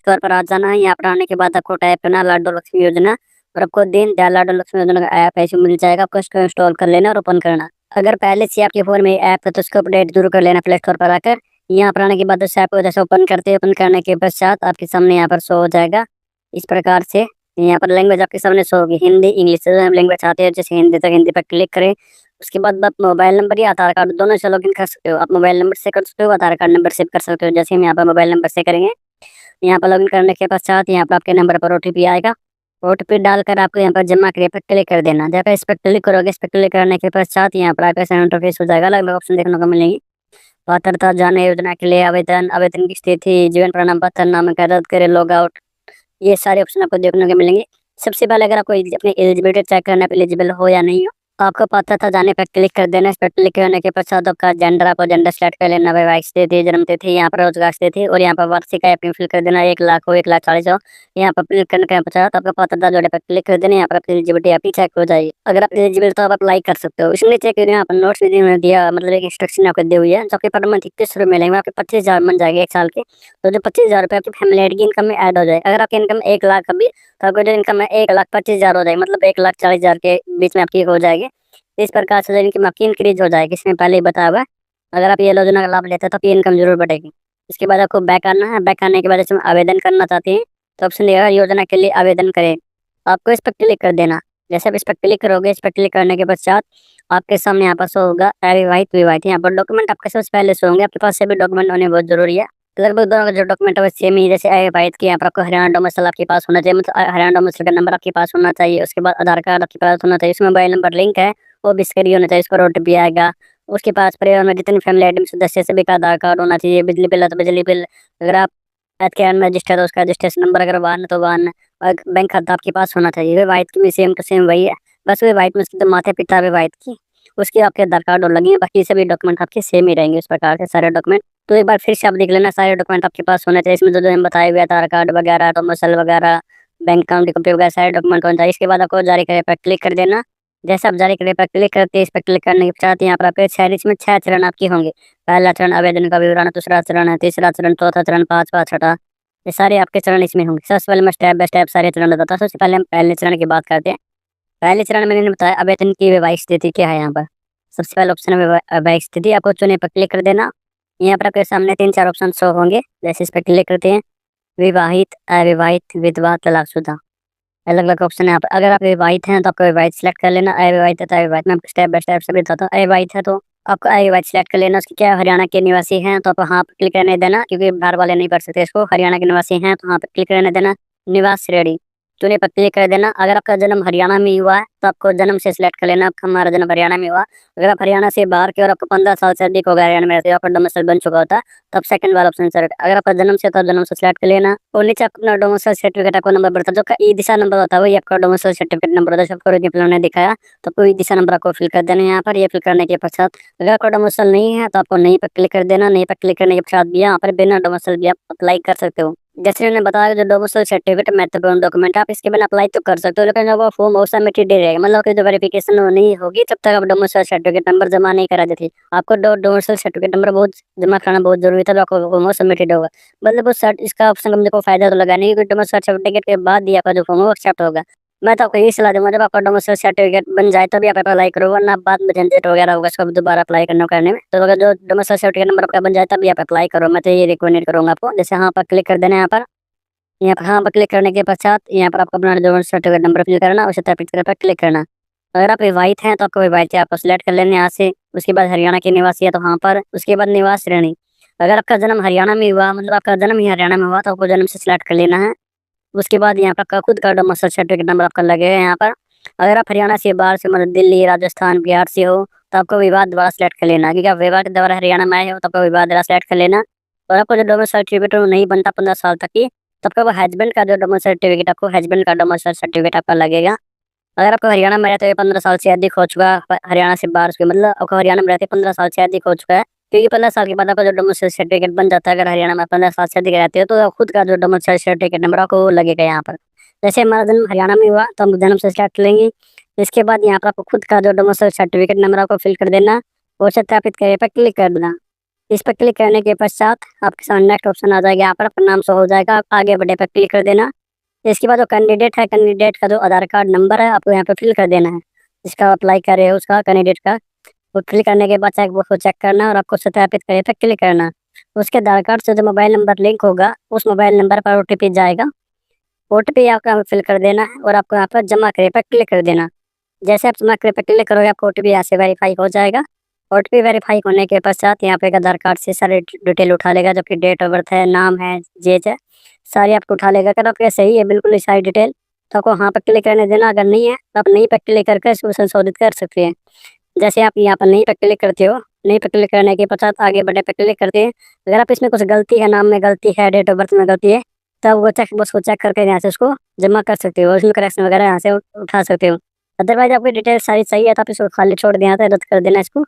Score पर आ जाना है। यहाँ पर आने के बाद आपको टाइप करना लाडो लक्ष्मी योजना और आपको दीन दयाल लाडो लक्ष्मी योजना का ऐप ऐसे मिल जाएगा। आपको इसको इंस्टॉल कर लेना और ओपन करना। अगर पहले से आपके फ़ोन में ऐप है तो उसको अपडेट जरूर कर लेना प्ले स्टोर पर आकर। यहाँ पर आने के बाद उस ऐप को जैसे ओपन करने के पश्चात आपके सामने यहाँ पर शो हो जाएगा इस प्रकार से। यहाँ पर लैंग्वेज आपके सामने शो होगी, हिंदी इंग्लिश से लैंग्वेज चाहते हो जैसे हिंदी तक हिंदी पर क्लिक करें। उसके बाद आप मोबाइल नंबर या आधार कार्ड दोनों से लॉगिन कर सकते हो। आप मोबाइल नंबर से कर सकते हो, आधार कार्ड नंबर से कर सकते हो। जैसे हम यहाँ पर मोबाइल नंबर से करेंगे, यहाँ पर लॉगिन करने के पश्चात यहाँ पर आपके नंबर पर ओटीपी आएगा। ओटीपी डालकर आपको यहाँ पर जमा क्रिया पर क्लिक कर देना। जब इस पर क्लिक करोगे, इस पर क्लिक करने के पश्चात यहाँ पर आपका इंटरफेस हो जाएगा। अलग अलग ऑप्शन देखने को मिलेंगी। पात्रता जाने योजना के लिए आवेदन, आवेदन की स्थिति, जीवन प्रमाण पत्र, नामांकन रद्द करे, लॉग आउट, ये सारे ऑप्शन आपको देखने को मिलेंगे। सबसे पहले अगर आपको अपनी एलिजिबिलिटी चेक करना है, एलिजिबल हो या नहीं हो, तो आपको पात्रता जाने पर क्लिक कर देना। इस पर क्लिक करने के पश्चात आपका जेंडर, आपको जेंडर सेलेक्ट कर लेना। वैवाहिक स्थिति, जन्म तिथि, यहाँ पर रोजगार स्थिति और यहाँ पर वार्षिक आय अपनी फिल कर देना। 1 लाख हो, 1,40,000 हो। यहाँ पर क्लिक करने के पश्चात आपका पात्रता जोड़े पर क्लिक कर देना। यहाँ पर आपकी एलिजिबिलिटी आपकी चेक हो जाएगी। अगर आप एलिजिबल तो आप अप्लाई कर सकते हो। इसमें चेक यहाँ पर नोट्स भी दिया, मतलब एक इंस्ट्रक्शन आपको दी हुई है जो कि पर मंथ 21 रुपये मिलेंगे। आपके 25,000 बन जाएंगे 1 साल के। तो जो 25,000 रुपये आपकी फैमिली की इनकम में ऐड हो जाए। अगर आपकी इनकम 1 लाख अभी, तो आपको जो इनकम है 1,25,000 हो जाएगी, मतलब 1,40,000 के बीच में आपकी हो जाएगी। इस प्रकार से इनकम आपकी इंक्रीज हो जाएगी। इसमें पहले ही बताया हुआ है। अगर आप ये योजना का लाभ लेते हैं तो आपकी इनकम जरूर बढ़ेगी। इसके बाद आपको बैक आना है। बैक आने के बाद इसमें आवेदन करना चाहते हैं तो ऑप्शन दिया योजना के लिए आवेदन करें। आपको इस पर क्लिक कर देना। जैसे आप इस पर क्लिक करोगे, इस पर क्लिक करने के पश्चात आपके सामने यहाँ पर शो होगा अविवाहित विवाहित। यहाँ पर डॉक्यूमेंट आपके सबसे पहले शो होंगे। आपके पास सभी डॉक्यूमेंट होने बहुत जरूरी है। लगभग दोनों का जो डॉक्यूमेंट है वो सेम ही। जैसे अविवाहित की यहाँ पर आपको हरियाणा डोमिसाइल आपके पास होना चाहिए, मतलब हरियाणा डोमिसाइल का नंबर आपके पास होना चाहिए। उसके बाद आधार कार्ड आपके पास होना चाहिए, उसमें मोबाइल नंबर लिंक है वो भी इसके लिए होना चाहिए। इसको ओटीपी आएगा। उसके पास परिवार में जितनी फैमिली आइटम सदस्य सभी का आधार कार्ड होना चाहिए। बिजली बिल है तो बिजली बिल, अगर आप एच के में रजिस्टर्ड है तो उसका रजिस्ट्रेशन नंबर, अगर वाहन है तो वाहन, और बैंक खाता आपके पास होना चाहिए। विवाहित की भी सेम टू सेम वही है। बस विवाहित में उसके तो माता पिता विवाहित की, उसके आपके आधार कार्ड और लगे हैं। बाकी सभी डॉक्यूमेंट आपके सेम ही रहेंगे। इस प्रकार के सारे डॉक्यूमेंट तो एक बार फिर से आप देख लेना, सारे डॉक्यूमेंट आपके पास होने चाहिए। इसमें जो हम बताए हुए आधार कार्ड वगैरह, डोमिसाइल वगैरह, बैंक अकाउंट की कॉपी वगैरह सारे डॉक्यूमेंट होने चाहिए। इसके बाद आपको जारी करे पर क्लिक कर देना। जैसे आप जारी करे पर क्लिक करते हैं, इस पर क्लिक करने के पश्चात यहाँ पर आपके 6 इसमें 6 चरण आपके होंगे। पहला चरण आवेदन का विवरण, दूसरा चरण है, तीसरा चरण, चौथा चरण, पांचवा, छठा, ये सारे आपके चरण इसमें होंगे। सबसे पहले मैं स्टेप बाय स्टेप सारे चरण बताता हूँ। सबसे पहले हम पहले चरण की बात करते हैं। पहले चरण में मैंने बताया आवेदन की वैवाहिक स्थिति क्या है। यहाँ पर सबसे पहले ऑप्शन है वैवाहिक स्थिति, आपको चुने पर क्लिक कर देना। यहाँ पर आपके सामने 3-4 ऑप्शन शो होंगे। जैसे इस पर क्लिक करते हैं, विवाहित, अविवाहित, विधवा, तलाकशुदा, अलग अलग ऑप्शन है यहाँ पर। अगर आप विवाहित हैं तो आपको विवाहित सेलेक्ट कर लेना। अविवाहित है तो अविवाहित। मैं आपको स्टेप बाय स्टेप सभी बताता हूँ। अविवाहित है तो आपको अविवाहित सेलेक्ट कर लेना। उसकी क्या हरियाणा के निवासी हैं तो आप हाँ पर क्लिक रहने देना, क्योंकि बाहर वाले नहीं पढ़ सकते इसको। हरियाणा के निवासी हैं तो हाँ पर क्लिक रहने देना। निवास श्रेणी चुने पर क्लिक कर देना। अगर आपका जन्म हरियाणा में हुआ है तो आपको जन्म से सिलेक्ट कर लेना, आपका हमारा जन्म हरियाणा में हुआ। अगर आप हरियाणा से बाहर के और आपको 15 साल से अधिक हो गया हरियाणा में रहते हो, आपका डोमिसाइल बन चुका होता है, तब सेकंड वाला ऑप्शन सेलेक्ट। अगर आपका जन्म से तो जन्म से सिलेक्ट कर लेना। और नीचे आपको अपना डोमिसाइल सर्टिफिकेट आपको नंबर बढ़ता है, जो का ई दिशा नंबर होता है वही आपका डोमिसाइल सर्टिफिकेट नंबर होता है। सबको रिप्लाई ने दिखाया तो कोई दिशा नंबर आपको फिल कर देना। यहाँ पर ये फिल करने के पश्चात अगर आपका डोमिसाइल नहीं है तो आपको नहीं पर क्लिक कर देना। नहीं पर क्लिक करने के पश्चात भी यहाँ पर बिना डोमिसाइल भी आप अप्लाई कर सकते हो। जैसे मैंने बताया जो डोमिसाइल सर्टिफिकेट महत्वपूर्ण डॉक्यूमेंट, आप इसके बिना अप्लाई तो कर सकते हो, लेकिन जब वो फॉर्म वो सबमिटेड ही रहेगा, मतलब कि जो वेरिफिकेशन नहीं होगी तब तक आप डोमिसाइल सर्टिफिकेट नंबर जमा नहीं करा देते। आपको डोमिसाइल सर्टिफिकेट नंबर बहुत जमा कराना बहुत जरूरी था, आपको फॉर्म सबमिटेड होगा। मतलब वो सर्ट इसका ऑप्शन मुझे को फायदा तो लगा नहीं, क्योंकि डोमिसाइल सर्टिफिकेट के बाद ही आपका जो फॉर्म है एक्सेप्ट होगा। मैं तो आपको यही सलाह दूंगा, जब आपका डोमिसाइल सर्टिफिकेट बन जाए तभी आप अप्लाई करो, वरना बाद में झंझट वगैरह होगा इसको दोबारा अप्लाई करने में। तो अगर जो डोमिसाइल सर्टिफिकेट नंबर आपका बन जाए तभी आप अप्लाई करो। मैं तो ये रिकमेंड करूंगा आपको। जैसे हाँ पर क्लिक कर देना। यहाँ पर हाँ पर क्लिक करने के पश्चात यहाँ पर आपको अपना जो सर्टिफिकेट नंबर फिल करना, उसे सर्टिफिकेट पर क्लिक करना। अगर आप विवाहित हैं तो आपको विवाहित आपको सिलेक्ट कर लेना यहाँ से। उसके बाद हरियाणा के निवासी है तो हाँ पर। उसके बाद निवास श्रेणी, अगर आपका जन्म हरियाणा में हुआ, मतलब आपका जन्म ही हरियाणा में हुआ, तो आपको जन्म से सिलेक्ट कर लेना है। उसके बाद यहाँ पर आपका खुद का डोमिसाइल सर्टिफिकेट नंबर आपका लगेगा यहाँ पर। अगर आप हरियाणा से बाहर से, मतलब दिल्ली, राजस्थान, बिहार से हो, तो आपको विवाह द्वारा सेलेक्ट कर लेना, क्योंकि आप विवाह के द्वारा हरियाणा में आए हो तो आपको विवाह द्वारा सेलेक्ट कर लेना। और आपको जो डोमिसाइल सर्टिफिकेट नहीं बनता 15 साल तक की, तब का वो हस्बैंड का जो डोमिसाइल सर्टिफिकेट, आपको हस्बैंड का डोमिसाइल सर्टिफिकेट आपका लगेगा। अगर आपको हरियाणा में रहते हुए 15 साल से अधिक हो चुका है, हरियाणा से बाहर से, मतलब आपको हरियाणा में रहते 15 साल से अधिक हो चुका है, क्योंकि 15 साल के बाद आपका जो डोमिसाइल सर्टिफिकेट बन जाता है। अगर हरियाणा में 15 साल से अधिक रहते हो तो खुद का जो डोमिसाइल सर्टिफिकेट नंबर आपको वो लगेगा यहाँ पर। जैसे हमारा जन्म हरियाणा में हुआ तो हम जन्म से स्टार्ट लेंगे। इसके बाद यहाँ पर आपको खुद का जो डोमिसाइल सर्टिफिकेट नंबर आपको फिल कर देना और सत्यापित करे पर क्लिक कर देना। इस पर क्लिक करने के पश्चात आपके सामने नेक्स्ट ऑप्शन आ जाएगा, यहाँ पर आपका नाम शो हो जाएगा, आप आगे बढ़े पर क्लिक कर देना। इसके बाद जो कैंडिडेट है, कैंडिडेट का जो आधार कार्ड नंबर है आपको यहाँ पे फिल कर देना है, जिसका अप्लाई कर रहे हो उसका कैंडिडेट का। वो फिल करने के बाद चेक बॉक्स को चेक करना और आपको सत्यापित करे पे क्लिक करना। उसके आधार कार्ड से जो मोबाइल नंबर लिंक होगा उस मोबाइल नंबर पर ओटीपी जाएगा, ओटीपी आपको यहाँ पे फिल कर देना है और आपको यहाँ पर जमा करे पर क्लिक कर देना। जैसे आप जमा करे पे क्लिक करोगे आपको ओटीपी यहाँ से वेरीफाई हो जाएगा। ओटीपी वेरीफाई होने के पश्चात यहाँ पे एक आधार कार्ड से सारे डिटेल उठा लेगा, जबकि डेट ऑफ बर्थ है, नाम है, जेज है, सारी आपको उठा लेगा। अगर आपके सही है बिल्कुल सारी डिटेल तो आपको हाँ पर क्लिक करने देना, अगर नहीं है तो आप नहीं पर क्लिक करके इसको संशोधित कर सकते हैं। जैसे आप यहाँ पर नहीं पर क्लिक करते हो, नहीं पर क्लिक करने के पश्चात आगे बढ़े पे क्लिक करते हैं। अगर आप इसमें कुछ गलती है, नाम में गलती है, डेट ऑफ बर्थ में गलती है, तब वो चेक बॉक्स को चेक करके यहाँ से उसको जमा कर सकते हो, उसमें करेक्शन वगैरह यहाँ से उठा सकते हो। अदरवाइज आपकी डिटेल सारी सही है तो आप इसको खाली छोड़ देना था, रद्द कर देना इसको।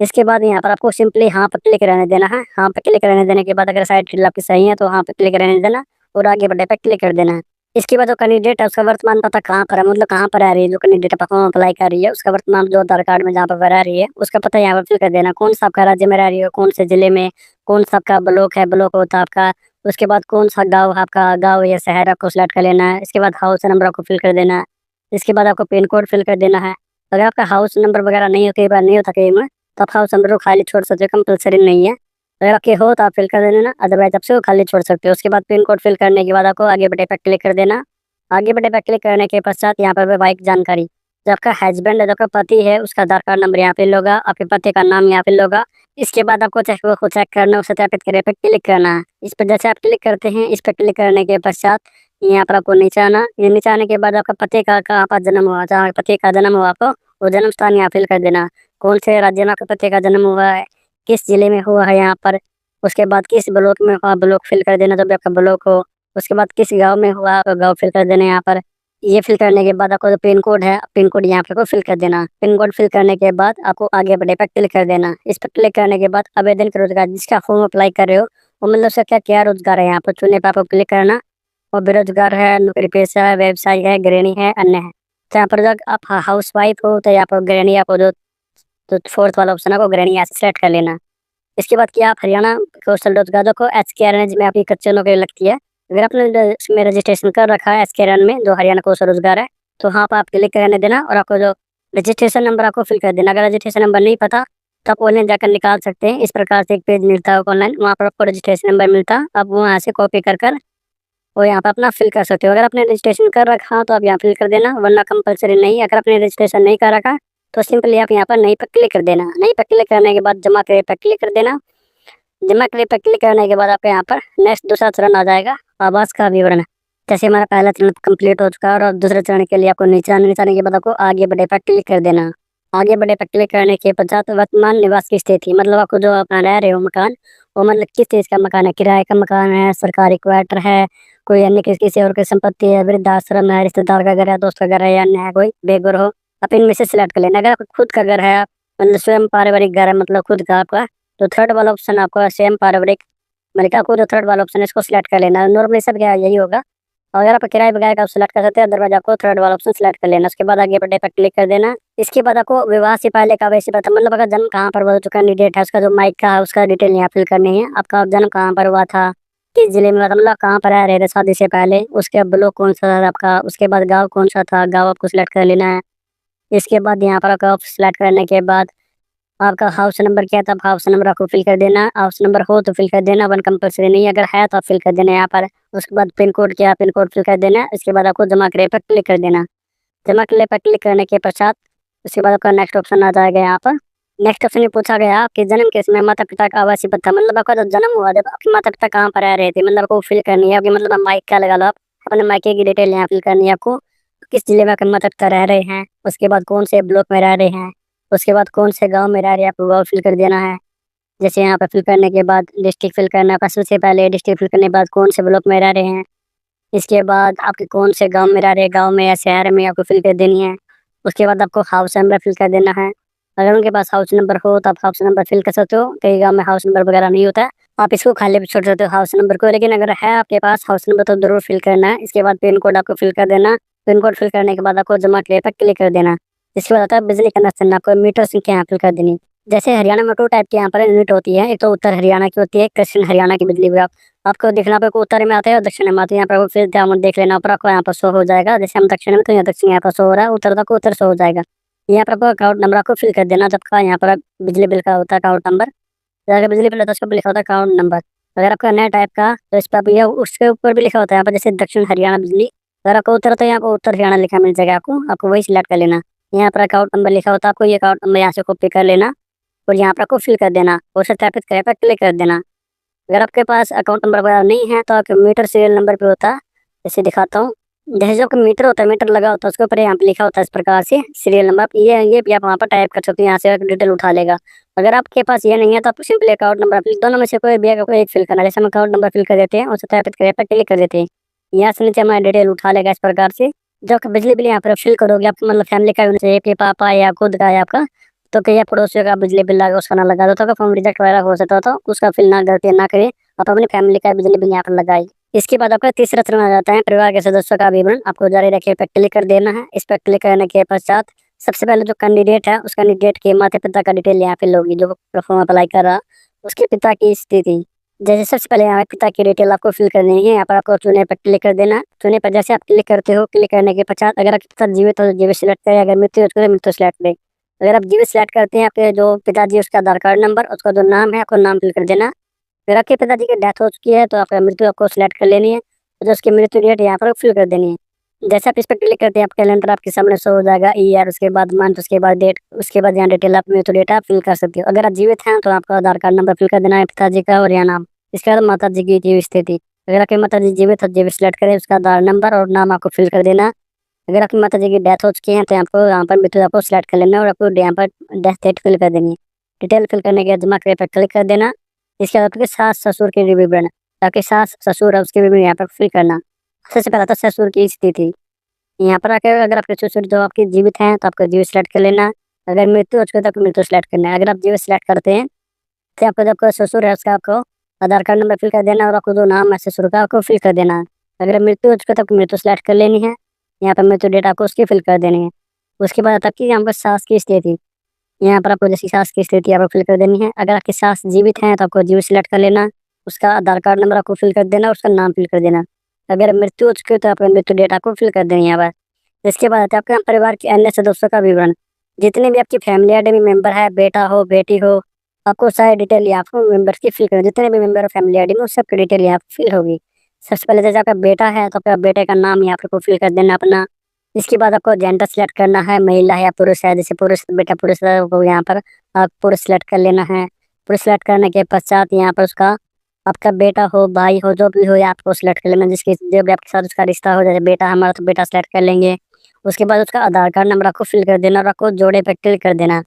इसके बाद यहाँ पर आपको सिंपली हाँ पर क्लिक रहने देना है। हाँ पर क्लिक रहने देने के बाद अगर सारी डिटेल आपकी सही है तो हाँ पर क्लिक रहने देना और आगे बढ़े पे क्लिक कर देना है। इसके बाद जो कैंडिडेट है उसका वर्तमान पता कहाँ पर है, मतलब कहाँ पर आ रही है, जो कैंडिडेट फॉर्म अप्लाई कर रही है उसका वर्तमान जो आधार कार्ड में जहाँ पर रह रही है उसका पता यहाँ पर फिल कर देना। कौन सा आपका राज्य में रह रही है, कौन से जिले में, कौन सा आपका ब्लॉक है, ब्लॉक होता है आपका। उसके बाद कौन सा गाँव आपका, गाँव या शहर आपको सिलेक्ट कर लेना है। इसके बाद हाउस नंबर आपको फिल कर देना है। इसके बाद आपको पिन कोड फिल कर देना है। अगर आपका हाउस नंबर वगैरह नहीं हो, कई बार नहीं होता कई में, तो आप हाउस नंबर को खाली छोड़ सकते हो, कंपलसरी नहीं है। अगर आपके हो तो आप फिल कर देना, अदरवाइज आप से वो खाली छोड़ सकते हो। उसके बाद पिन कोड फिल करने के बाद आपको आगे बढ़े पर क्लिक कर देना। आगे बढ़े पर क्लिक करने के पश्चात यहाँ पर वैवाहिक जानकारी, जो आपका हस्बैंड है, जो आपका पति है, उसका आधार कार्ड नंबर यहाँ फिल होगा, आपके पति का नाम यहाँ फिल होगा। इसके बाद आपको चेक को चेक करना, उसे सत्यापित करे पर क्लिक करना है। इस पर जैसे आप क्लिक करते हैं, इस पर क्लिक करने के पश्चात यहाँ पर आपको नीचे आना। ये नीचे आने के बाद आपका पति का कहाँ पर जन्म हुआ, जहाँ पति का जन्म हुआ आपको वो जन्म स्थान यहाँ फिल कर देना। कौन से राज्य में आपके पति का जन्म हुआ है, किस जिले में हुआ है यहाँ पर। उसके बाद किस ब्लॉक में हुआ, ब्लॉक फिल कर देना जब भी आपका ब्लॉक हो। उसके बाद किस गांव में हुआ तो गांव फिल कर देना यहाँ पर। ये फिल करने के बाद आपको जो पिन कोड है, पिन कोड यहाँ पर को फिल कर देना। पिन कोड फिल करने के बाद आपको आगे बढ़े पर क्लिक कर देना। इस पर क्लिक करने के बाद आवेदन का रोजगार जिसका फॉर्म अप्लाई कर रहे हो वो मतलब उसका क्या क्या रोजगार है यहाँ पर चुनने पर आपको क्लिक करना। और बेरोजगार है, नौकरी पेशा है, व्यवसाय है, गृहिणी है, अन्य है। तो यहाँ पर जब आप हाउस वाइफ हो तो यहाँ पर गृहिणी आपको जो फोर्थ वाला ऑप्शन है वो गृहिणी यहाँ से सेलेक्ट कर लेना। इसके बाद क्या आप हरियाणा कौशल रोजगार को एचकेआरएन में आपकी कच्चे नौकरी लगती है। अगर आपने इसमें रजिस्ट्रेशन कर रखा है एचकेआरएन में जो हरियाणा कौशल रोजगार है, तो हाँ पर आप क्लिक करने देना और आपको जो रजिस्ट्रेशन नंबर आपको फिल कर देना। अगर रजिस्ट्रेशन नंबर नहीं पता तो आप ऑनलाइन जाकर निकाल सकते हैं। इस प्रकार से एक पेज मिलता है ऑनलाइन, वहाँ पर आपको रजिस्ट्रेशन नंबर मिलता है, आप वहाँ से कॉपी कर और यहाँ पे अपना फिल कर सकते हो। अगर आपने रजिस्ट्रेशन कर रखा तो आप यहाँ फिल कर देना, वरना कंपलसरी नहीं है। अगर आपने रजिस्ट्रेशन नहीं कर रखा तो सिंपली आप यहाँ पर नहीं पर क्लिक कर देना। नहीं पर क्लिक करने के बाद जमा करे पर क्लिक कर देना। जमा करे पर क्लिक करने के बाद आपको यहाँ पर नेक्स्ट दूसरा चरण आ जाएगा, आवास का विवरण। जैसे हमारा पहला चरण कंप्लीट हो चुका है और दूसरे चरण के लिए आपको नीचे आने के बाद आपको आगे बढ़े पर क्लिक कर देना। आगे बढ़े पर क्लिक करने के पश्चात वर्तमान निवास की स्थिति, मतलब आपको जो अपना रह रहे हो मकान, वो मतलब किस चीज़ का मकान है, किराए का मकान है, सरकारी क्वार्टर है, कोई अन्य किसी और की संपत्ति है, वृद्धाश्रम है, रिश्तेदार का घर है, दोस्त का घर है, या अन्य है कोई बेघर हो, आप इनमें से सिलेक्ट कर लेना। अगर आपका खुद का घर है, मतलब स्वयं पारिवारिक घर है, मतलब खुद का आपका, तो थर्ड वाला ऑप्शन आपका स्वयं पारिवारिक, मतलब आपको जो थर्ड वाला ऑप्शन है इसको सिलेक्ट कर लेना। नॉर्मली सब क्या यही होगा। और अगर आप किराए बगैर का सिलेक्ट कर सकते हैं, अदरवाइज आपको थर्ड वाला ऑप्शन सिलेक्ट कर लेना। उसके बाद आगे बढ़े पर क्लिक कर देना। इसके बाद आपको विवाह से पहले का वैसे पता, मतलब अगर जन्म कहाँ पर हुआ, जो कैंडिडेट है उसका जो मायका है उसका डिटेल यहाँ फिल करनी है। आपका जन्म कहाँ पर हुआ था, किस जिले में हुआ था, मतलब कहाँ पर रह रहे थे शादी से पहले, उसके ब्लॉक कौन सा था आपका, उसके बाद गाँव कौन सा था, गाँव आपको सिलेक्ट कर लेना है। इसके बाद यहाँ पर आपका सिलेक्ट करने के बाद आपका हाउस नंबर क्या था, हाउस नंबर आपको फिल कर देना। हाउस नंबर हो तो फिल कर देना, वन कंपलसरी नहीं है, अगर है तो आप फिल कर देना यहाँ पर। उसके बाद पिन कोड क्या, पिन कोड फिल कर देना। इसके बाद आपको जमा करे पर क्लिक कर देना। जमा करे पर क्लिक करने के पश्चात उसके बाद आपका नेक्स्ट ऑप्शन आ जाएगा। यहाँ पर नेक्स्ट ऑप्शन में पूछा गया कि जन्म के समय माता पिता का आवासीय पता, मतलब आपका जो जन्म हुआ जब आपके माता पिता कहाँ पर रह रहे थे, मतलब आपको फिल करनी है। आपकी मतलब माइका लगा लो, आप अपने मायके की डिटेल यहाँ फिल करनी है आपको, किस जिले में आपके माता पिता रह रहे हैं, उसके बाद कौन से ब्लॉक में रह रहे हैं, उसके बाद कौन से गांव में रह रहे हैं, आपको गाँव फिल कर देना है। जैसे यहाँ पर फिल करने के बाद डिस्ट्रिक्ट फिल करना है, सबसे पहले डिस्ट्रिक्ट फिल करने के बाद कौन से ब्लॉक में रह रहे हैं, इसके बाद आपके कौन से गांव में रह रहे हैं, गांव में या शहर में आपको फिल कर देनी है। उसके बाद आपको हाउस नंबर फिल कर देना है। अगर उनके पास हाउस नंबर हो तो आप हाउस नंबर फिल कर सकते हो, कई गाँव में हाउस नंबर वगैरह नहीं होता है, आप इसको खाली भी छोड़ सकते हो हाउस नंबर को। लेकिन अगर है आपके पास हाउस नंबर तो जरूर फिल करना है। इसके बाद पिन कोड आपको फिल कर देना। पिन कोड फिल करने के बाद आपको जमा क्लियर पर क्लिक कर देना। इसके बाद आता है बिजली कनेक्शन, आपको मीटर संख्या यहाँ फिल कर देनी। जैसे हरियाणा में 2 टाइप की यहाँ पर यूनिट होती है, एक तो उत्तर हरियाणा की होती है, एक दक्षिण हरियाणा की बिजली विभाग। आपको दिखना पे को उत्तर में आता है और दक्षिण में आता है, यहाँ पर आपको फिर ध्यान देख लेना ऊपर आपको यहाँ पर शो हो जाएगा। जैसे हम दक्षिण में तो यहाँ दक्षिण यहाँ पर शो हो रहा है, उत्तर का उत्तर शो हो जाएगा। यहाँ पर आपको अकाउंट नंबर आपको फिल कर देना, जब का यहाँ पर बिजली बिल का होता है अकाउंट नंबर, अगर बिजली बिल होता है उसके ऊपर लिखा होता है अकाउंट नंबर। अगर आपका नया टाइप का तो इस पर भैया उसके ऊपर भी लिखा होता है यहाँ पर, जैसे दक्षिण हरियाणा बिजली। अगर आपको उत्तर तो यहाँ पर उत्तर हरियाणा लिखा मिल जाएगा, आपको वही सिलेक्ट कर लेना। यहाँ पर अकाउंट नंबर लिखा होता है, आपको ये अकाउंट नंबर यहाँ से कॉपी कर लेना और यहाँ पर आपको फिल कर देना और सत्यापित करे पर क्लिक कर देना। अगर आपके पास अकाउंट नंबर वगैरह नहीं है तो आपके मीटर सीरियल नंबर पे होता है, जैसे दिखाता हूँ। जैसे जो आपका मीटर होता है, मीटर लगा होता है, उसके ऊपर यहाँ पे लिखा होता है इस प्रकार से सीरियल नंबर। ये भी आप वहाँ पर टाइप कर सकते हो, यहाँ से डिटेल उठा लेगा। अगर आपके पास ये नहीं है तो आप सिंपली अकाउंट नंबर दोनों में से कोई भी आपको एक फिल करना है। जैसे हम अकाउंट नंबर फिल कर देते हैं और सत्यापित करे पर क्लिक कर देते हैं, यहाँ से नीचे हमारा डिटेल उठा लेगा इस प्रकार से। जो आपका बिजली बिल यहाँ पर फिल करोगे, आपको मतलब फैमिली का होना चाहिए कि पापा या खुद का या आपका, तो कई पड़ोसियों का बिजली बिल लगा उसका ना लगा दो तो फॉर्म रिजेक्ट वगैरह हो सकता, तो उसका फिल ना गलती ना करे, आप अपनी फैमिली का बिजली बिल यहाँ पर लगाए। इसके बाद आपका तीसरा चरण आ जाता है परिवार के सदस्यों का विवरण। आपको जारी रखे पर क्लिक कर देना है। इस पर क्लिक करने के पश्चात सबसे पहले जो कैंडिडेट है उस कैंडिडेट के माता पिता का डिटेल यहाँ फिल होगी, जो फॉर्म अप्लाई कर रहा उसके पिता की स्थिति। जैसे सबसे पहले यहाँ पिता की डिटेल आपको फिल कर देनी है। यहाँ पर आपको चुने पर क्लिक कर देना। चुने पर जैसे आप क्लिक करते हो, क्लिक करने के पश्चात अगर आपके पिता जीवित हो तो जीवित सिलेक्ट करें, अगर मृत्यु हो तो मृत्यु सिलेक्ट करें। अगर आप जीवित सिलेक्ट करते हैं, आपके जो पिताजी उसका आधार कार्ड नंबर, उसका जो नाम है आपको नाम फिल कर देना। अगर आपके पिताजी की डेथ हो चुकी है तो आपका मृत्यु आपको सिलेक्ट कर लेनी है, तो जो उसकी मृत्यु डेट यहाँ पर फिल कर देनी है। जैसे आप इस पर क्लिक करते हैं, आप कैलेंडर आपके सामने शो हो जाएगा, ईयर, उसके बाद मंथ, उसके बाद डेट, उसके बाद यहाँ डिटेल आप मृत्यु डेट आप फिल कर सकते हो। अगर आप जीवित हैं तो आपका आधार कार्ड नंबर फिल कर देना है पिताजी का और यहाँ नाम। इसके बाद माता जी की जीवित स्थिति। अगर आपके माता जी जीवित है, जीवित सिलेक्ट करें, उसका आधार नंबर और नाम आपको फिल कर देना। अगर आपकी माता जी की डेथ हो चुकी है तो आपको यहाँ पर मृत्यु आपको सिलेक्ट कर लेना और आपको यहाँ पर डेथ डेट फिल कर देनी है। डिटेल फिल करने के बाद जमा करे पर क्लिक कर देना। इसके बाद आपके सास ससुर के विवरण, आपके सास ससुर है उसके विवरण यहाँ पर फिल करना। सबसे पहला तो ससुर की स्थिति। यहाँ पर आकर अगर आपके ससुर जो आपके जीवित हैं तो आपको जीवित सिलेक्ट कर लेना। अगर मृत्यु हो चुकी है तो आपको मृत्यु सिलेक्ट करना है। अगर आप जीवित सिलेक्ट करते हैं तो आपका जो आपका ससुर है उसका आपको आधार कार्ड नंबर फिल कर देना और आपको जो नाम है ससुर का आपको फिल कर देना है। अगर मृत्यु हो चुकी है तो आपको मृत्यु सिलेक्ट कर लेनी है। यहाँ पर मृत्यु डेट आपको उसकी फिल कर देनी है। उसके बाद आपकी यहाँ पर सास की स्थिति। यहाँ पर आपको जैसी सास की स्थिति यहाँ पर फिल कर देनी है। अगर आपकी सास जीवित हैं तो आपको जीवित सिलेक्ट कर लेना, उसका आधार कार्ड नंबर आपको फिल कर देना, उसका नाम फिल कर देना। अगर मृत्यु हो चुकी है तो आपको मृत्यु डेट आपको फिल कर देनी है यहाँ पर। इसके बाद आता है आपके परिवार के अन्य सदस्यों का विवरण। जितने भी आपकी फैमिली में मेंबर है, बेटा हो बेटी हो, आपको सारी डिटेल यहाँ पर मेंबर्स की फिल करनी। जितने भी मेंबर फैमिली आईडी में उस सबकी डिटेल यहाँ पर फिल होगी। सबसे पहले जैसे आपका बेटा है तो आपका बेटे का नाम यहाँ पर फिल कर देना अपना। इसके बाद आपको जेंडर सिलेक्ट करना है, महिला है या पुरुष है। जैसे पुरुष बेटा पुरुष है वो यहाँ पर आप पुरुष सिलेक्ट कर लेना है। पुरुष सिलेक्ट करने के पश्चात यहाँ पर उसका आपका बेटा हो भाई हो जो भी हो या आपको सिलेक्ट कर लेना, जिसके जो भी आपके साथ उसका रिश्ता हो। जैसे बेटा हमारा तो बेटा सिलेक्ट कर लेंगे। उसके बाद उसका आधार कार्ड नंबर आपको फिल कर देना और आपको जोड़े पे क्लिक कर देना।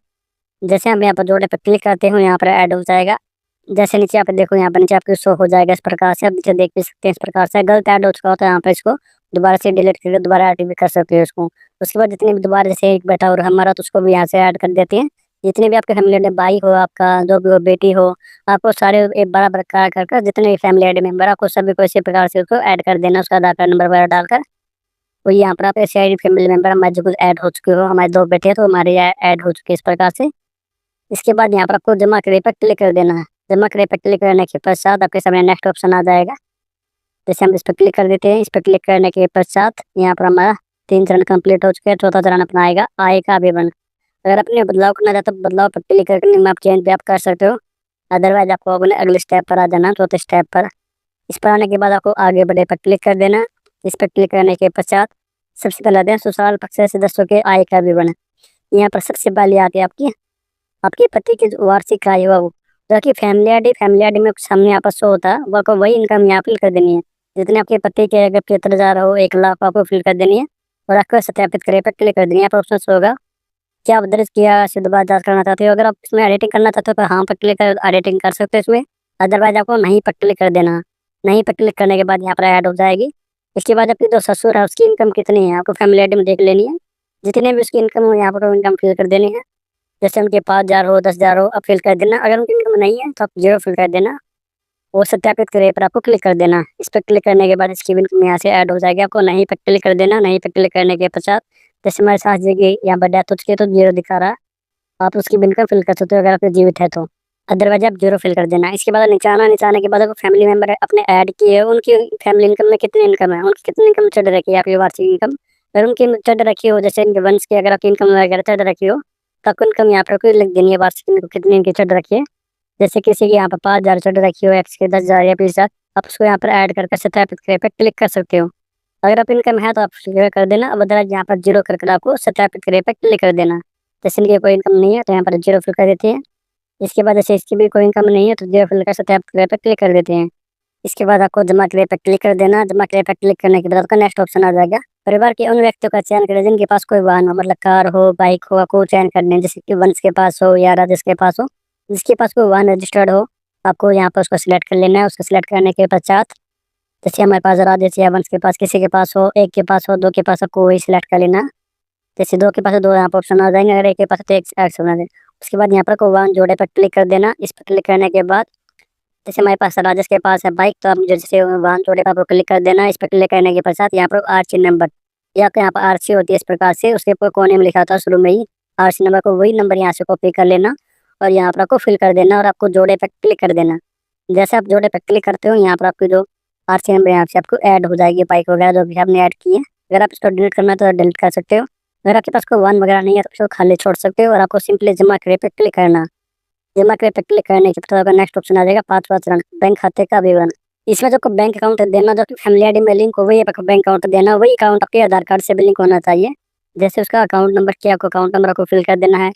जैसे हम यहाँ पर जोड़े पे क्लिक करते हो यहाँ पर ऐड हो जाएगा। जैसे नीचे आप देखो यहाँ पर नीचे आपको शो हो जाएगा इस प्रकार से, आप नीचे देख भी सकते हैं इस प्रकार से। गलत ऐड हो चुका होता है यहाँ पर, इसको दोबारा से डिलीट करके दोबारा ऐड भी कर सकते हो इसको। उसके बाद जितने भी दोबारा जैसे एक बेटा और हमारा तो उसको भी यहाँ से ऐड कर देते हैं। जितने भी आपके फैमिली में भाई हो आपका जो भी हो बेटी हो, आपको सारे एक बराबर कर जितने भी फैमिली आईडी मेंबर आपको सभी को इसी प्रकार से उसको ऐड कर देना, उसका आधार कार्ड नंबर वगैरह डालकर। तो यहाँ पर आप ऐसे आईडी फैमिली मेंबर हमारे जो कुछ ऐड हो चुके हो, हमारे 2 बेटे हैं तो हमारे ऐड हो चुके हैं इस प्रकार से। इसके बाद यहाँ पर आपको जमा करे पर क्लिक कर देना है। जमा करे पर क्लिक करने के पश्चात आपके सामने नेक्स्ट ऑप्शन आ जाएगा। जैसे हम इस पर क्लिक कर देते हैं, इस पर क्लिक करने के पश्चात यहाँ पर हमारा 3 चरण कंप्लीट हो चुके हैं। चौथा चरण अपना आएगा आय का विवरण। अगर अपने बदलाव करना चाहते हो बदलाव पर क्लिक करके आप चेंज भी आप कर सकते हो। अदरवाइज आपको अपने अगले स्टेप पर आ जाना, चौथे स्टेप पर। इस पर आने के बाद आपको आगे बढ़े पर क्लिक कर देना। इस पर क्लिक करने के पश्चात सबसे पहले आते हैं ससुराल पक्ष से सदस्यों के आय का विवरण। यहाँ पर सबसे पहले आती है आपकी आपके पति की जो वार्षिक आय हुआ वो, जो कि फैमिली आईडी में सामने यहाँ पर शो होता है, वो आपको वही इनकम यहाँ फिल कर देनी है। जितने आपके पति के अगर 75,000 हो, 1 लाख आपको फिल कर देनी है और आपको सत्यापित करे पर क्लिक कर देनी है। यहाँ पर ऑप्शन होगा क्या आप दर्ज किया शुद्ध बात जांच करना चाहते हो। अगर आप इसमें एडिटिंग करना चाहते हो तो हाँ पर क्लिक कर एडिटिंग कर सकते हो इसमें। अदरवाइज आपको नहीं पर क्लिक कर देना। नहीं पर क्लिक करने के बाद यहाँ पर ऐड हो जाएगी। इसके बाद आपकी जो ससुर है उसकी इनकम कितनी है आपको फैमिली आईडी में देख लेनी है। जितने भी उसकी इनकम हो यहाँ पर इनकम फिल कर देनी है। जैसे उनके 5,000 हो 10,000 हो आप फिल कर देना। अगर उनकी इनकम नहीं है तो आप 0 फिल कर देना। वो सत्यापित करे पर आपको क्लिक कर देना। इस पर क्लिक करने के बाद इसकी इनकम यहाँ से ऐड हो जाएगी। आपको नहीं पर क्लिक कर देना। नहीं पर क्लिक करने के पश्चात जैसे हमारे सास जी की यहाँ पर डेथ हो चुकी है तो 0 दिखा रहा है, आप उसकी भी इनकम फिल कर सकते हो अगर आप जीवित है तो। अदरवाइज़ आप ज़ीरो फिल कर देना। इसके बाद नीचे आना, नीचे आने के बाद आपको फैमिली मेंबर अपने ऐड किए हो, उनकी फैमिली इनकम में कितनी इनकम है, उनकी कितनी इनकम चढ़ रखी है आपकी वार्षिक इनकम। अगर उनकी चढ़ रखी हो, जैसे इनके वंश की अगर आपकी इनकम वगैरह चढ़ रखी हो, तो आपको इनकम यहाँ पर कोई लिख देनी है वार्षिक इनकम कितनी इनकी चढ़ रखी है। जैसे किसी की यहाँ पर 5,000 चढ़ रखी हो, एक्स के 10,000 या 20,000, आप उसको यहाँ पर ऐड करके सत्यापित करे पे क्लिक कर सकते हो। अगर आप इनकम है तो आप क्लियर कर देना, अदरवाइज़ यहाँ पर ज़ीरो करके आपको सत्यापित करे पे क्लिक कर देना। जैसे इनकी कोई इनकम नहीं है तो यहाँ पर ज़ीरो फिल कर देते हैं। इसके बाद जैसे इसकी भी कोई इनकम नहीं है तो ज़ीरो फिल कर सत्यापित करे पे क्लिक कर देते हैं। इसके बाद आपको जमा करे पे क्लिक कर देना। जमा करे पे क्लिक करने के बाद आपका नेक्स्ट ऑप्शन आ जाएगा। परिवार के उन व्यक्तियों का चयन करें जिनके पास कोई वाहन हो, मतलब कार हो, बाइक हो, आपको चयन करने हैं, जैसे कि वंश के पास हो या राजेश के पास हो। जिसके पास कोई वाहन रजिस्टर्ड हो, आपको यहाँ पर उसको सिलेक्ट कर लेना है। उसको सिलेक्ट करने के पश्चात जैसे हमारे पास राजेश या वंश के पास किसी के पास हो, एक के पास हो, दो के पास, आपको वही सिलेक्ट कर लेना। जैसे दो के पास है, दो यहाँ पर ऑप्शन आ जाएंगे, अगर एक के पास है तो एक ऑप्शन आ जाएगा। उसके बाद यहाँ पर को वाहन जोड़े पर क्लिक कर देना। इस पर क्लिक करने के बाद जैसे हमारे पास राजेश के पास है बाइक, तो आप जैसे वाहन जोड़े पर आपको क्लिक कर देना। इस पर क्लिक करने के पश्चात यहाँ पर आरसी नंबर, या तो यहाँ पर आरसी होती है इस प्रकार से, उसके ऊपर कोने में लिखा होता है शुरू में ही आरसी नंबर, को वही नंबर यहाँ से कॉपी कर लेना और यहाँ पर आपको फिल कर देना और आपको जोड़े पर क्लिक कर देना। जैसे आप जोड़े पर क्लिक करते हो, यहाँ पर आपकी जो आरसी नंबर यहाँ से आपको ऐड हो जाएगी, बाइक वगैरह जो भी आपने ऐड की है। अगर आप इसको डिलीट करना है तो डिलीट कर सकते हो। अगर आपके पास कोई वाहन वगैरह नहीं है तो इसको खाली छोड़ सकते हो और आपको सिंपली जमा करे पे क्लिक करना। जमा करे पे क्लिक करने के बाद आपका नेक्स्ट ऑप्शन आ जाएगा पाँचवां चरण, बैंक खाते का विवरण। इसमें जो आपको बैंक अकाउंट देना, जो आपकी फैमिली आईडी में लिंक हो, वही आपको बैंक अकाउंट देना। वही अकाउंट आपके आधार कार्ड से भी लिंक होना चाहिए। जैसे उसका अकाउंट नंबर क्या, आपको अकाउंट नंबर आपको फिल कर देना है।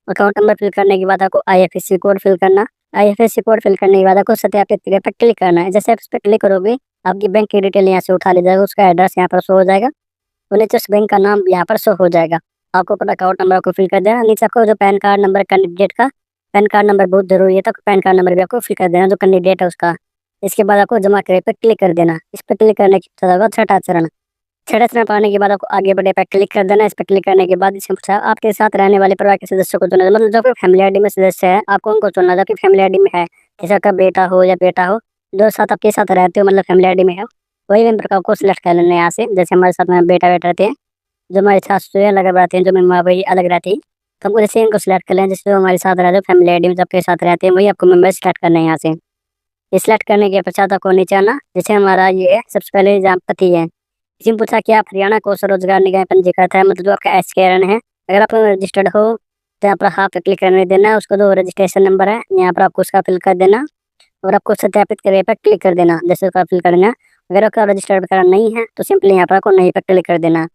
अकाउंट नंबर फिल करने के बाद आपको आईएफएससी कोड फिल करना। आईएफएससी कोड फिल करने के बाद आपको सत्यापित करे पे क्लिक करना है। जैसे आप इस पर क्लिक करोगे, आपकी बैंक की डिटेल यहाँ से उठा ली जाएगा, उसका एड्रेस यहाँ पर शो हो जाएगा और नीचे उस बैंक का नाम यहाँ पर शो हो जाएगा। आपको अपना अकाउंट नंबर को फिल कर देना। नीचे आपको जो पैन कार्ड नंबर कैंडिडेट का, पैन कार्ड नंबर बहुत जरूरी है, तो पैन कार्ड नंबर भी आपको फिल कर देना जो कैंडिडेट है उसका। इसके बाद आपको जमा करे पे क्लिक कर देना। इस पर क्लिक करने के बाद होगा छठा चरण। छठा चरण पाने के बाद आपको आगे बढ़े पे क्लिक कर देना। इस पर क्लिक करने के बाद इसमें पूछा आपके साथ रहने वाले परिवार के सदस्यों को चुना, मतलब जो आपके फैमिली आईडी में सदस्य है आपको उनको चुनना, जो आपकी फैमिली आईडी में है, जैसे आपका बेटा हो या बेटा हो, जो साथ आपके साथ रहते हो, मतलब फैमिली आईडी में है, वही मेंबर का आपको सिलेक्ट कर लेना है यहाँ से। जैसे हमारे साथ में बेटा बेटा रहते हैं, जो हमारे साथ जो अलग रहते हैं, जो मेरी माँ भाई अलग रहती है, तो हमको जैसे इनको सिलेक्ट कर लें, जिससे जो हमारे साथ रहते हैं फैमिली आईडी में सबके साथ रहते हैं, वही आपको मेंबर सिलेक्ट करना है यहाँ से। ये सिलेक्ट करने के पश्चात आपको नीचे आना। जैसे हमारा ये है सबसे पहले जहाँ पति है, इसमें पूछा कि आप हरियाणा कौशल रोजगार निगम पंजीकृत है, मतलब जो आपका एसकेएन है। अगर आप रजिस्टर्ड हो तो यहाँ पर हाँ पे क्लिक करने देना है। उसका जो रजिस्ट्रेशन नंबर है यहाँ पर आपको उसका फिल कर देना और आपको सत्यापित करे पर क्लिक कर देना। जैसे उसका फिल करना, अगर आपका रजिस्टर्ड वगैरह नहीं है तो सिंपली यहाँ पर आपको नहीं पर क्लिक कर देना।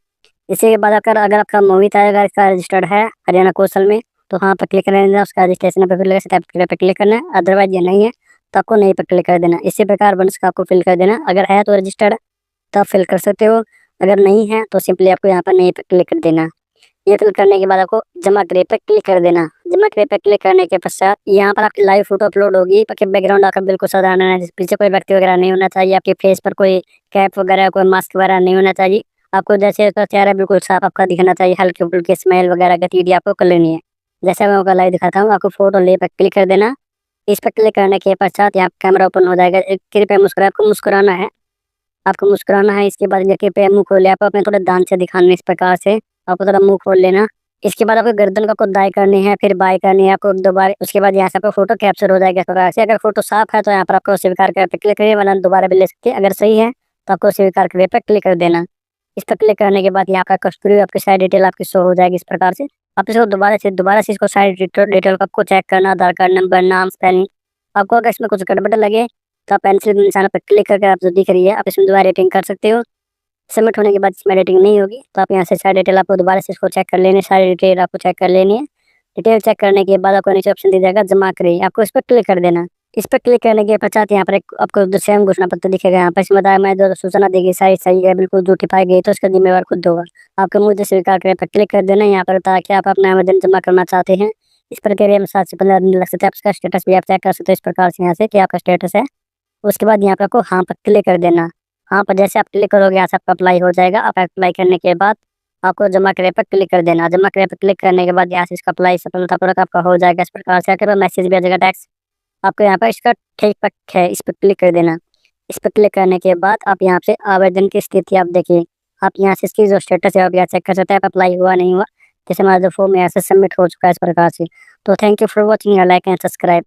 इसके बाद अगर अगर आपका मोहित है, अगर इसका रजिस्टर्ड है हरियाणा कौशल में, तो हाँ पर क्लिक करने देना। उसका रजिस्ट्रेशन पर फिल सत्यापित पे क्लिक करना है। अदरवाइज ये नहीं है तो आपको नहीं पर क्लिक कर देना। इसी प्रकार वंश का आपको फिल कर देना। अगर है तो रजिस्टर्ड तो आप फिल कर सकते हो, अगर नहीं है तो सिंपली आपको यहाँ पर नहीं पर क्लिक कर देना। ये फिल करने के बाद आपको जमा करे पर क्लिक कर देना। जमा करे पर क्लिक करने के पश्चात यहाँ पर आपकी लाइव फोटो अपलोड होगी। आपके बैकग्राउंड आपका बिल्कुल साधारण है, पीछे कोई व्यक्ति वगैरह नहीं होना चाहिए। आपके फेस पर कोई कैप वगैरह, कोई मास्क वगैरह नहीं होना चाहिए। आपको जैसे उसका चेहरा बिल्कुल साफ आपका दिखना चाहिए। हल्की फुल्की स्माइल वगैरह गतिविधि आपको कर लेनी है। जैसे मैं आपका लाइव दिखाता हूँ, आपको फोटो ले पर क्लिक कर देना। इस पर क्लिक करने के पश्चात यहाँ कैमरा ओपन हो जाएगा। कृपया मुस्कुरा, आपको मुस्कुराना है, आपको मुस्कुराना है। इसके बाद देखिए पे मुंह खोल लिया, आप अपने थोड़े दांत से दिखाने, इस प्रकार से आपको थोड़ा मुंह खोल लेना। इसके बाद आपको गर्दन को दाएं करनी है, फिर बाएं करनी है आपको दोबारा। उसके बाद यहाँ से आपको फोटो कैप्चर हो जाएगा इस प्रकार से। अगर फोटो साफ है तो यहाँ पर आपको स्वीकार कर पे क्लिक करिए, वरना दोबारा भी ले सकते हैं। अगर सही है तो आपको स्वीकार करिए पे क्लिक कर देना। इस पर क्लिक करने के बाद यहाँ पर कस्तूरी आपकी सारी डिटेल आपकी शो हो जाएगी इस प्रकार से। आप इसको दोबारा से इसको सारी डिटेल को आपको चेक करना, आधार कार्ड नंबर, नाम, स्पेलिंग। आपको अगर इसमें कुछ गड़बड़ लगे तो आप पेंसिल के निशान पर क्लिक करके आप जो दिख रही है आप इसमें दोबारा एडिटिंग कर सकते हो। सबमिट होने के बाद इसमें एडिटिंग नहीं होगी तो आप यहाँ से सारी डिटेल आपको दोबारा से इसको चेक कर लेनी है। सारी डिटेल आपको चेक कर लेनी है। डिटेल चेक करने के बाद आपको नीचे ऑप्शन दिया जाएगा जमा करिए, आपको इस पर क्लिक कर देना। इस पर क्लिक करने के पश्चात यहाँ पर एक आपको स्वयं घोषणा पत्र दिखेगा। यहाँ पर इसमें बताया मैं जो सूचना देगी सारी सही है, बिल्कुल झूठी पाई गई तो इसका जिम्मेवार खुद होगा। आपको मुझे स्वीकार करें पर क्लिक कर देना। यहाँ पर बताया कि आप अपना आवेदन जमा करना चाहते हैं। इस प्रक्रिया में 7 से 15 दिन लग सकते हैं। आपका स्टेटस भी आप चेक कर सकते हो इस प्रकार से यहाँ से कि आपका स्टेटस है। उसके बाद यहाँ पर आपको हाँ पर क्लिक कर देना। हाँ पर जैसे आप क्लिक करोगे यहाँ से आपका अप्लाई हो जाएगा। आप अप्लाई करने के बाद आपको जमा करे पर क्लिक कर देना। जमा करे पर क्लिक करने के बाद यहाँ से इसका अप्लाई सफलतापूर्वक आपका हो जाएगा। इस प्रकार से आकर मैसेज भी आ जाएगा टैक्स आपको यहाँ पर इसका ठीक पक है, इस पर क्लिक कर देना। इस पर क्लिक करने के बाद आप यहाँ से आवेदन की स्थिति आप देखिए। आप यहाँ से इसकी जो स्टेटस है आप यहाँ चेक कर सकते हैं, आप अप्लाई हुआ नहीं हुआ। जैसे हमारा जो फॉर्म यहाँ से सबमिट हो चुका है इस प्रकार से। तो thank you for watching, like and subscribe.